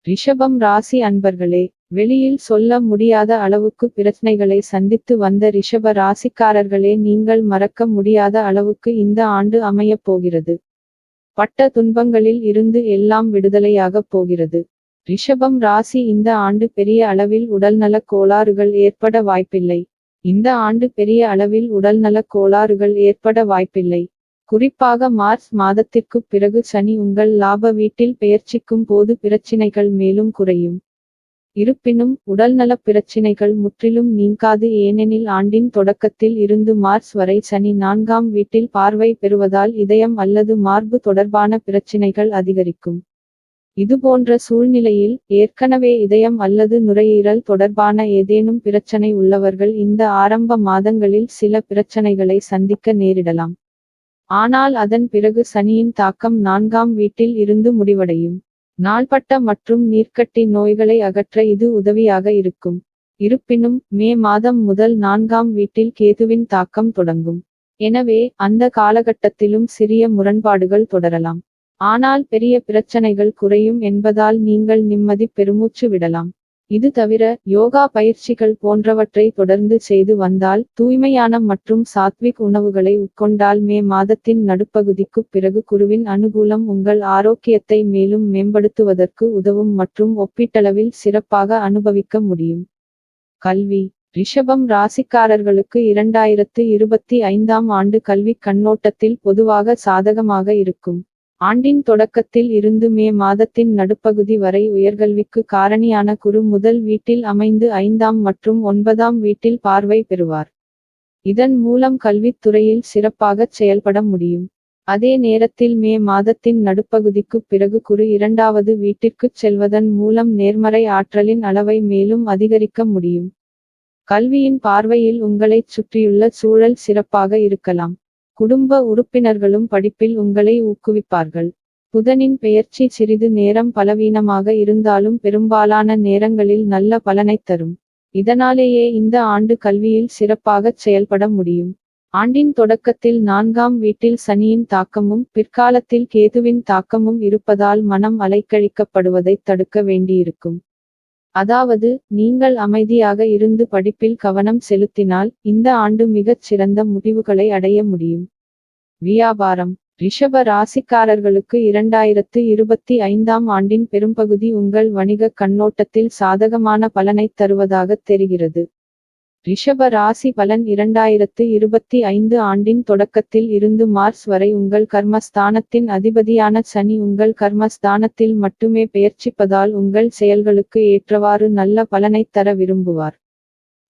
ரிஷபம் ராசி அன்பர்களே, வெளியில் சொல்ல முடியாத அளவுக்கு பிரச்சனைகளை சந்தித்து வந்த ரிஷப ராசிக்காரர்களே, நீங்கள் மறக்க முடியாத அளவுக்கு இந்த ஆண்டு அமையப் போகிறது. பட்ட துன்பங்களில் இருந்து எல்லாம் விடுதலையாகப் போகிறது. ரிஷபம் ராசி இந்த ஆண்டு பெரிய அளவில் உடல்நலக் கோளாறுகள் ஏற்பட வாய்ப்பில்லை. இந்த ஆண்டு பெரிய அளவில் உடல்நலக் கோளாறுகள் ஏற்பட வாய்ப்பில்லை. குறிப்பாக மார்ச் மாதத்திற்குப் பிறகு சனி உங்கள் லாப வீட்டில் பெயர்ச்சிக்கும் போது பிரச்சினைகள் மேலும் குறையும். இருப்பினும் உடல்நலப் பிரச்சினைகள் முற்றிலும் நீங்காது. ஏனெனில் ஆண்டின் தொடக்கத்தில் இருந்து மார்ச் வரை சனி 4ஆம் வீட்டில் பார்வை பெறுவதால் இதயம் அல்லது மார்பு தொடர்பான பிரச்சினைகள் அதிகரிக்கும். இதுபோன்ற சூழ்நிலையில் ஏற்கனவே இதயம் அல்லது நுரையீரல் தொடர்பான ஏதேனும் பிரச்சனை உள்ளவர்கள் இந்த ஆரம்ப மாதங்களில் சில பிரச்சனைகளை சந்திக்க நேரிடலாம். ஆனால் அதன் பிறகு சனியின் தாக்கம் 4ஆம் வீட்டில் இருந்து முடிவடையும். நாள்பட்ட மற்றும் நீர்க்கட்டி நோய்களை அகற்ற இது உதவியாக இருக்கும். இருப்பினும் மே மாதம் முதல் 4ஆம் வீட்டில் கேதுவின் தாக்கம் தொடங்கும். எனவே அந்த காலகட்டத்திலும் சிறிய முரண்பாடுகள் தொடரலாம். ஆனால் பெரிய பிரச்சனைகள் குறையும் என்பதால் நீங்கள் நிம்மதி பெருமூச்சு விடலாம். இது தவிர யோகா பயிற்சிகள் போன்றவற்றை தொடர்ந்து செய்து வந்தால், தூய்மையான மற்றும் சாத்விக் உணவுகளை உட்கொண்டால் மே மாதத்தின் நடுப்பகுதிக்குப் பிறகு குருவின் அனுகூலம் உங்கள் ஆரோக்கியத்தை மேலும் மேம்படுத்துவதற்கு உதவும் மற்றும் ஒப்பீட்டளவில் சிறப்பாக அனுபவிக்க முடியும். கல்வி. ரிஷபம் ராசிக்காரர்களுக்கு 2025ஆம் ஆண்டு கல்விக் கண்ணோட்டத்தில் பொதுவாக சாதகமாக இருக்கும். ஆண்டின் தொடக்கத்தில் இருந்து மே மாதத்தின் நடுப்பகுதி வரை உயர்கல்விக்கு காரணியான குரு முதல் வீட்டில் அமைந்து 5ஆம் மற்றும் 9ஆம் வீட்டில் பார்வை பெறுவார். இதன் மூலம் கல்வித் துறையில் சிறப்பாகச் செயல்பட முடியும். அதே நேரத்தில் மே மாதத்தின் நடுப்பகுதிக்குப் பிறகு குரு 2வது வீட்டிற்குச் செல்வதன் மூலம் நேர்மறை ஆற்றலின் அளவை மேலும் அதிகரிக்க முடியும். கல்வியின் பார்வையில் உங்களைச் சுற்றியுள்ள சூழல் சிறப்பாக இருக்கலாம். குடும்ப உறுப்பினர்களும் படிப்பில் உங்களை ஊக்குவிப்பார்கள். புதனின் பெயர்ச்சி சிறிது நேரம் பலவீனமாக இருந்தாலும் பெரும்பாலான நேரங்களில் நல்ல பலனைத் தரும். இதனாலேயே இந்த ஆண்டு கல்வியில் சிறப்பாகச் செயல்பட முடியும். ஆண்டின் தொடக்கத்தில் 4ஆம் வீட்டில் சனியின் தாக்கமும் பிற்காலத்தில் கேதுவின் தாக்கமும் இருப்பதால் மனம் அலைக்கழிக்கப்படுவதைத் தடுக்க வேண்டியிருக்கும். அதாவது நீங்கள் அமைதியாக இருந்து படிப்பில் கவனம் செலுத்தினால் இந்த ஆண்டு மிகச் சிறந்த முடிவுகளை அடைய முடியும். வியாபாரம். ரிஷப ராசிக்காரர்களுக்கு 2025ஆம் ஆண்டின் பெரும்பகுதி உங்கள் வணிகக் கண்ணோட்டத்தில் சாதகமான பலனைத் தருவதாகத் தெரிகிறது. ரிஷப ராசி பலன் 2025 ஆண்டின் தொடக்கத்தில் இருந்து மார்ச் வரை உங்கள் கர்மஸ்தானத்தின் அதிபதியான சனி உங்கள் கர்மஸ்தானத்தில் மட்டுமே பெயர்ச்சிப்பதால் உங்கள் செயல்களுக்கு ஏற்றவாறு நல்ல பலனைத் தர விரும்புவார்.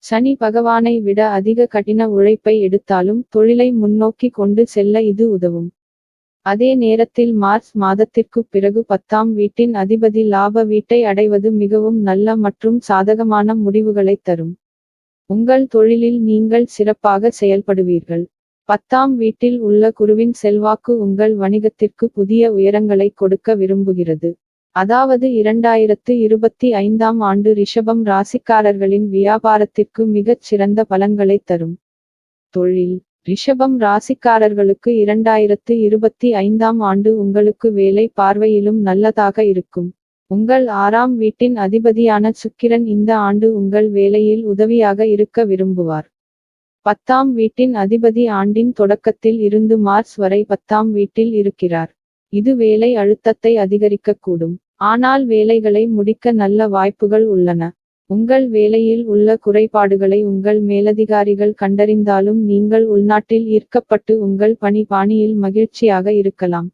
சனி பகவானை விட அதிக கடின உழைப்பை எடுத்தாலும் தொழிலை முன்னோக்கி கொண்டு செல்ல இது உதவும். அதே நேரத்தில் மார்ச் மாதத்திற்குப் பிறகு 10ஆம் வீட்டின் அதிபதி லாப வீட்டை அடைவது மிகவும் நல்ல மற்றும் சாதகமான முடிவுகளைத் தரும். உங்கள் தொழிலில் நீங்கள் சிறப்பாக செயல்படுவீர்கள். 10ஆம் வீட்டில் உள்ள குருவின் செல்வாக்கு உங்கள் வணிகத்திற்கு புதிய உயரங்களை கொடுக்க விரும்புகிறது. அதாவது 2025ஆம் ஆண்டு ரிஷபம் ராசிக்காரர்களின் வியாபாரத்திற்கு மிகச் சிறந்த பலன்களைத் தரும். தொழில். ரிஷபம் ராசிக்காரர்களுக்கு 2025ஆம் ஆண்டு உங்களுக்கு வேலை பார்வையிலும் நல்லதாக இருக்கும். உங்கள் 6ஆம் வீட்டின் அதிபதியான சுக்கிரன் இந்த ஆண்டு உங்கள் வேலையில் உதவியாக இருக்க விரும்புவார். 10ஆம் வீட்டின் அதிபதி ஆண்டின் தொடக்கத்தில் இருந்து மார்ச் வரை 10ஆம் வீட்டில் இருக்கிறார். இது வேலை அழுத்தத்தை அதிகரிக்கக்கூடும். ஆனால் வேலைகளை முடிக்க நல்ல வாய்ப்புகள் உள்ளன. உங்கள் வேலையில் உள்ள குறைபாடுகளை உங்கள் மேலதிகாரிகள் கண்டறிந்தாலும் நீங்கள் உள்நாட்டில் ஈர்க்கப்பட்டு உங்கள் பணி பாணியில் மகிழ்ச்சியாக இருக்கலாம்.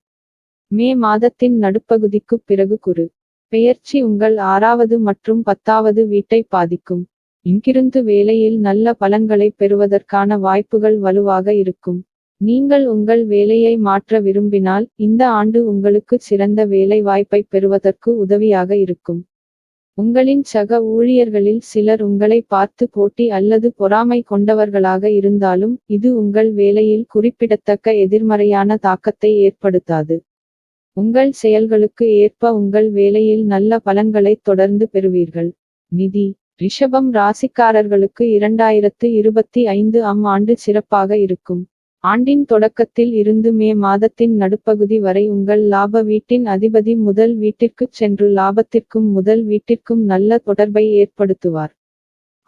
மே மாதத்தின் நடுப்பகுதிக்குப் பிறகு குரு பெயர்ச்சி உங்கள் 6வது மற்றும் 10வது வீட்டை பாதிக்கும். இங்கிருந்து வேலையில் நல்ல பலன்களைப் பெறுவதற்கான வாய்ப்புகள் வலுவாக இருக்கும். நீங்கள் உங்கள் வேலையை மாற்ற விரும்பினால் இந்த ஆண்டு உங்களுக்கு சிறந்த வேலை வாய்ப்பைப் பெறுவதற்கு உதவியாக இருக்கும். உங்களின் சக ஊழியர்களில் சிலர் உங்களை பார்த்து போட்டி அல்லது பொறாமை கொண்டவர்களாக இருந்தாலும் இது உங்கள் வேலையில் குறிப்பிடத்தக்க எதிர்மறையான தாக்கத்தை ஏற்படுத்தாது. உங்கள் செயல்களுக்கு ஏற்ப உங்கள் வேலையில் நல்ல பலன்களைத் தொடர்ந்து பெறுவீர்கள். நிதி. ரிஷபம் ராசிக்காரர்களுக்கு 2025ஆம் ஆண்டு சிறப்பாக இருக்கும். ஆண்டின் தொடக்கத்தில் இருந்து மே மாதத்தின் நடுப்பகுதி வரை உங்கள் லாப வீட்டின் அதிபதி முதல் வீட்டிற்குச் சென்று லாபத்திற்கும் முதல் வீட்டிற்கும் நல்ல தொடர்பை ஏற்படுத்துவார்.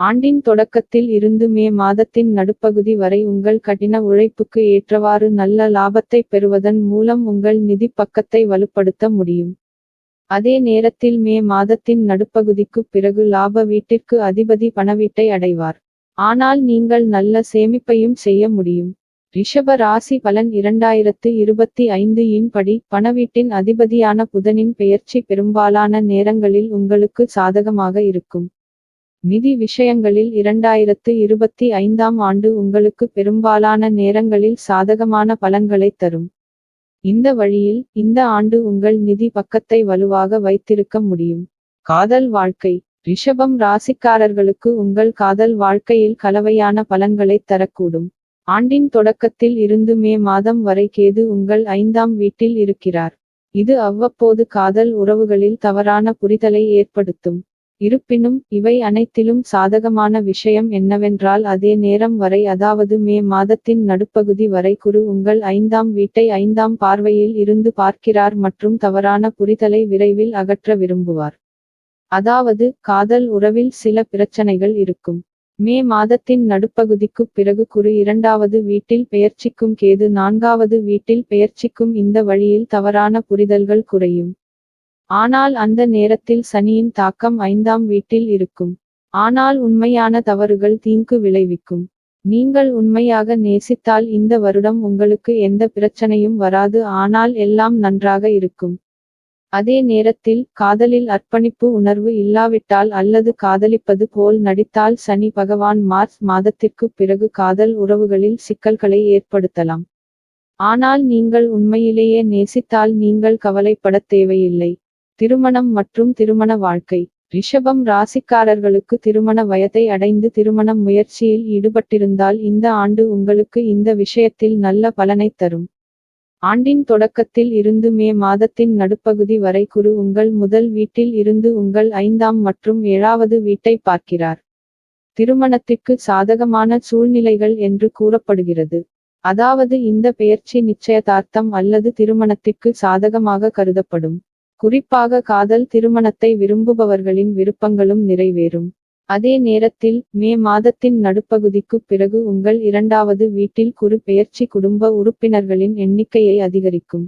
ஆண்டின் தொடக்கத்தில் இருந்து மே மாதத்தின் நடுப்பகுதி வரை உங்கள் கடின உழைப்புக்கு ஏற்றவாறு நல்ல லாபத்தை பெறுவதன் மூலம் உங்கள் நிதி பக்கத்தை வலுப்படுத்த முடியும். அதே நேரத்தில் மே மாதத்தின் நடுப்பகுதிக்குப் பிறகு லாப வீட்டிற்கு அதிபதி பணவீட்டை அடைவார். ஆனால் நீங்கள் நல்ல சேமிப்பையும் செய்ய முடியும். ரிஷப ராசி பலன் 2025 இன் படி பணவீட்டின் அதிபதியான புதனின் பெயர்ச்சி பெரும்பாலான நேரங்களில் உங்களுக்கு சாதகமாக இருக்கும். நிதி விஷயங்களில் 2025ஆம் ஆண்டு உங்களுக்கு பெரும்பாலான நேரங்களில் சாதகமான பலன்களைத் தரும். இந்த வழியில் இந்த ஆண்டு உங்கள் நிதி பக்கத்தை வலுவாக வைத்திருக்க முடியும். காதல் வாழ்க்கை ரிஷபம் ராசிக்காரர்களுக்கு உங்கள் காதல் வாழ்க்கையில் கலவையான பலன்களைத் தரக்கூடும். ஆண்டின் தொடக்கத்தில் இருந்து மே மாதம் வரை கேது உங்கள் 5ஆம் வீட்டில் இருக்கிறார். இது அவ்வப்போது காதல் உறவுகளில் தவறான புரிதலை ஏற்படுத்தும். இருப்பினும் இவை அனைத்திலும் சாதகமான விஷயம் என்னவென்றால் அதே நேரம் வரை அதாவது மே மாதத்தின் நடுப்பகுதி வரை குரு உங்கள் 5ஆம் வீட்டை 5ஆம் பார்வையில் இருந்து பார்க்கிறார் மற்றும் தவறான புரிதலை விரைவில் அகற்ற விரும்புவார். அதாவது காதல் உறவில் சில பிரச்சனைகள் இருக்கும். மே மாதத்தின் நடுப்பகுதிக்குப் பிறகு குரு 2வது வீட்டில் பெயர்ச்சிக்கும் கேது 4வது வீட்டில் பெயர்ச்சிக்கும் இந்த வழியில் தவறான புரிதல்கள் குறையும். ஆனால் அந்த நேரத்தில் சனியின் தாக்கம் 5ஆம் வீட்டில் இருக்கும். ஆனால் உண்மையான தவறுகள் தீங்கு விளைவிக்கும். நீங்கள் உண்மையாக நேசித்தால் இந்த வருடம் உங்களுக்கு எந்த பிரச்சனையும் வராது, ஆனால் எல்லாம் நன்றாக இருக்கும். அதே நேரத்தில் காதலில் அர்ப்பணிப்பு உணர்வு இல்லாவிட்டால் அல்லது காதலிப்பது போல் நடித்தால் சனி பகவான் மார்ச் மாதத்திற்குப் பிறகு காதல் உறவுகளில் சிக்கல்களை ஏற்படுத்தலாம். ஆனால் நீங்கள் உண்மையிலேயே நேசித்தால் நீங்கள் கவலைப்படத் தேவையில்லை. திருமணம் மற்றும் திருமண வாழ்க்கை ரிஷபம் ராசிக்காரர்களுக்கு திருமண வயதை அடைந்து திருமண முயற்சியில் ஈடுபட்டிருந்தால் இந்த ஆண்டு உங்களுக்கு இந்த விஷயத்தில் நல்ல பலனைத் தரும். ஆண்டின் தொடக்கத்தில் இருந்து மே மாதத்தின் நடுப்பகுதி வரை குரு உங்கள் முதல் வீட்டில் இருந்து உங்கள் 5ஆம் மற்றும் 7வது வீட்டை பார்க்கிறார். திருமணத்திற்கு சாதகமான சூழ்நிலைகள் என்று கூறப்படுகிறது. அதாவது இந்த பெயர்ச்சி நிச்சயதார்த்தம் அல்லது திருமணத்திற்கு சாதகமாக கருதப்படும். குறிப்பாக காதல் திருமணத்தை விரும்புபவர்களின் விருப்பங்களும் நிறைவேறும். அதே நேரத்தில் மே மாதத்தின் நடுப்பகுதிக்குப் பிறகு உங்கள் 2வது வீட்டில் குரு பெயர்ச்சி குடும்ப உறுப்பினர்களின் எண்ணிக்கையை அதிகரிக்கும்.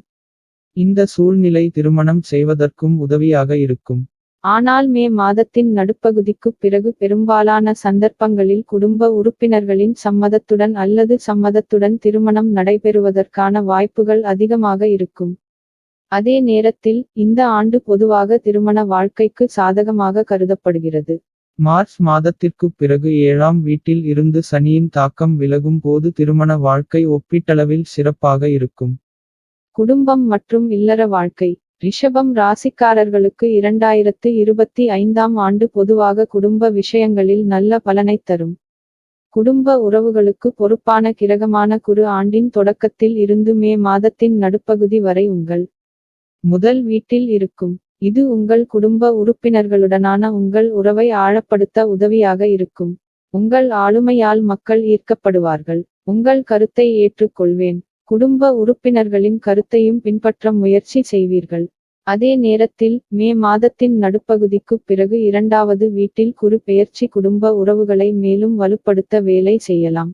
இந்த சூழ்நிலை திருமணம் செய்வதற்கும் உதவியாக இருக்கும். ஆனால் மே மாதத்தின் நடுப்பகுதிக்குப் பிறகு பெரும்பாலான சந்தர்ப்பங்களில் குடும்ப உறுப்பினர்களின் சம்மதத்துடன் அல்லது சம்மதத்துடன் திருமணம் நடைபெறுவதற்கான வாய்ப்புகள் அதிகமாக இருக்கும். அதே நேரத்தில் இந்த ஆண்டு பொதுவாக திருமண வாழ்க்கைக்கு சாதகமாக கருதப்படுகிறது. மார்ச் மாதத்திற்குப் பிறகு 7ஆம் வீட்டில் இருந்து சனியின் தாக்கம் விலகும் போது திருமண வாழ்க்கை ஒப்பீட்டளவில் சிறப்பாக இருக்கும். குடும்பம் மற்றும் இல்லற வாழ்க்கை ரிஷபம் ராசிக்காரர்களுக்கு 2025ஆம் ஆண்டு பொதுவாக குடும்ப விஷயங்களில் நல்ல பலனைத் தரும். குடும்ப உறவுகளுக்கு பொறுப்பான கிரகமான குரு ஆண்டின் தொடக்கத்தில் இருந்து மே மாதத்தின் நடுப்பகுதி வரை உங்கள் முதல் வீட்டில் இருக்கும். இது உங்கள் குடும்ப உறுப்பினர்களுடனான உங்கள் உறவை ஆழப்படுத்த உதவியாக இருக்கும். உங்கள் ஆளுமையால் மக்கள் ஈர்க்கப்படுவார்கள். உங்கள் கருத்தை ஏற்றுக்கொள்வேன். குடும்ப உறுப்பினர்களின் கருத்தையும் பின்பற்ற முயற்சி செய்வீர்கள். அதே நேரத்தில் மே மாதத்தின் நடுப்பகுதிக்குப் பிறகு 2வது வீட்டில் குரு பெயர்ச்சி குடும்ப உறவுகளை மேலும் வலுப்படுத்த வேலை செய்யலாம்.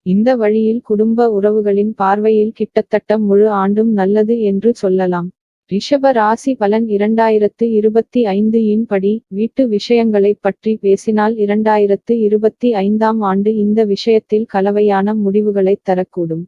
இந்த வழியில் குடும்ப உறவுகளின் பார்வையில் கிட்டத்தட்ட முழு ஆண்டும் நல்லது என்று சொல்லலாம். ரிஷப ராசி பலன் 2025 இன் படி வீட்டு விஷயங்களைப் பற்றி பேசினால் 2025ஆம் ஆண்டு இந்த விஷயத்தில் கலவையான முடிவுகளைத் தரக்கூடும்.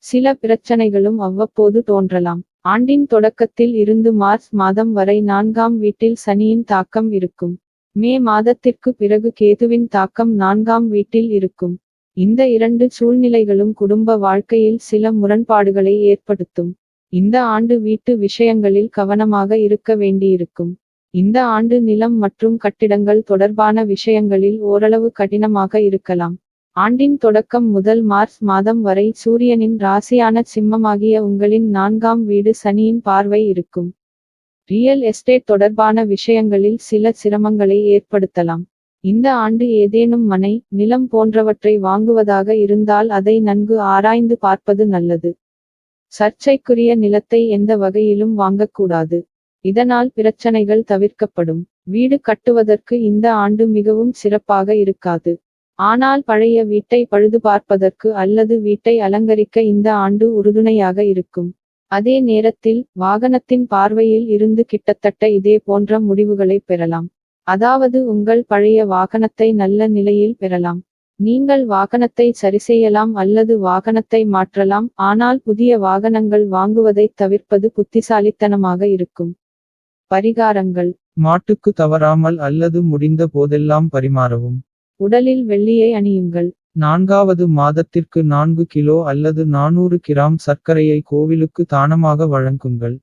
சில பிரச்சனைகளும் அவ்வப்போது தோன்றலாம். ஆண்டின் தொடக்கத்தில் இருந்து மார்ச் மாதம் வரை 4ஆம் வீட்டில் சனியின் தாக்கம் இருக்கும். மே மாதத்திற்கு பிறகு கேதுவின் தாக்கம் 4ஆம் வீட்டில் இருக்கும். இந்த இரண்டு சூழ்நிலைகளும் குடும்ப வாழ்க்கையில் சில முரண்பாடுகளை ஏற்படுத்தும். இந்த ஆண்டு வீட்டு விஷயங்களில் கவனமாக இருக்க வேண்டியிருக்கும். இந்த ஆண்டு நிலம் மற்றும் கட்டிடங்கள் தொடர்பான விஷயங்களில் ஓரளவு கடினமாக இருக்கலாம். ஆண்டின் தொடக்கம் முதல் மார்ச் மாதம் வரை சூரியனின் ராசியான சிம்மமாகிய உங்களின் 4ஆம் வீடு சனியின் பார்வை இருக்கும். ரியல் எஸ்டேட் தொடர்பான விஷயங்களில் சில சிரமங்களை ஏற்படுத்தலாம். இந்த ஆண்டு ஏதேனும் மனை, நிலம் போன்றவற்றை வாங்குவதாக இருந்தால் அதை நன்கு ஆராய்ந்து பார்ப்பது நல்லது. சர்ச்சைக்குரிய நிலத்தை எந்த வகையிலும் வாங்கக்கூடாது. இதனால் பிரச்சனைகள் தவிர்க்கப்படும். வீடு கட்டுவதற்கு இந்த ஆண்டு மிகவும் சிறப்பாக இருக்காது. ஆனால் பழைய வீட்டை பழுதுபார்ப்பதற்கு அல்லது வீட்டை அலங்கரிக்க இந்த ஆண்டு உறுதுணையாக இருக்கும். அதே நேரத்தில் வாகனத்தின் பார்வையில் இருந்து கிட்டத்தட்ட இதே போன்ற முடிவுகளை பெறலாம். அதாவது உங்கள் பழைய வாகனத்தை நல்ல நிலையில் பெறலாம். நீங்கள் வாகனத்தை சரிசெய்யலாம் அல்லது வாகனத்தை மாற்றலாம். ஆனால் புதிய வாகனங்கள் வாங்குவதை தவிர்ப்பது புத்திசாலித்தனமாக இருக்கும். பரிகாரங்கள்: மாட்டுக்கு தவறாமல் அல்லது முடிந்த போதெல்லாம் பரிமாறவும். உடலில் வெள்ளியை அணியுங்கள். 4வது மாதத்திற்கு 4 கிலோ அல்லது 400 கிராம் சர்க்கரையை கோவிலுக்கு தானமாக வழங்குங்கள்.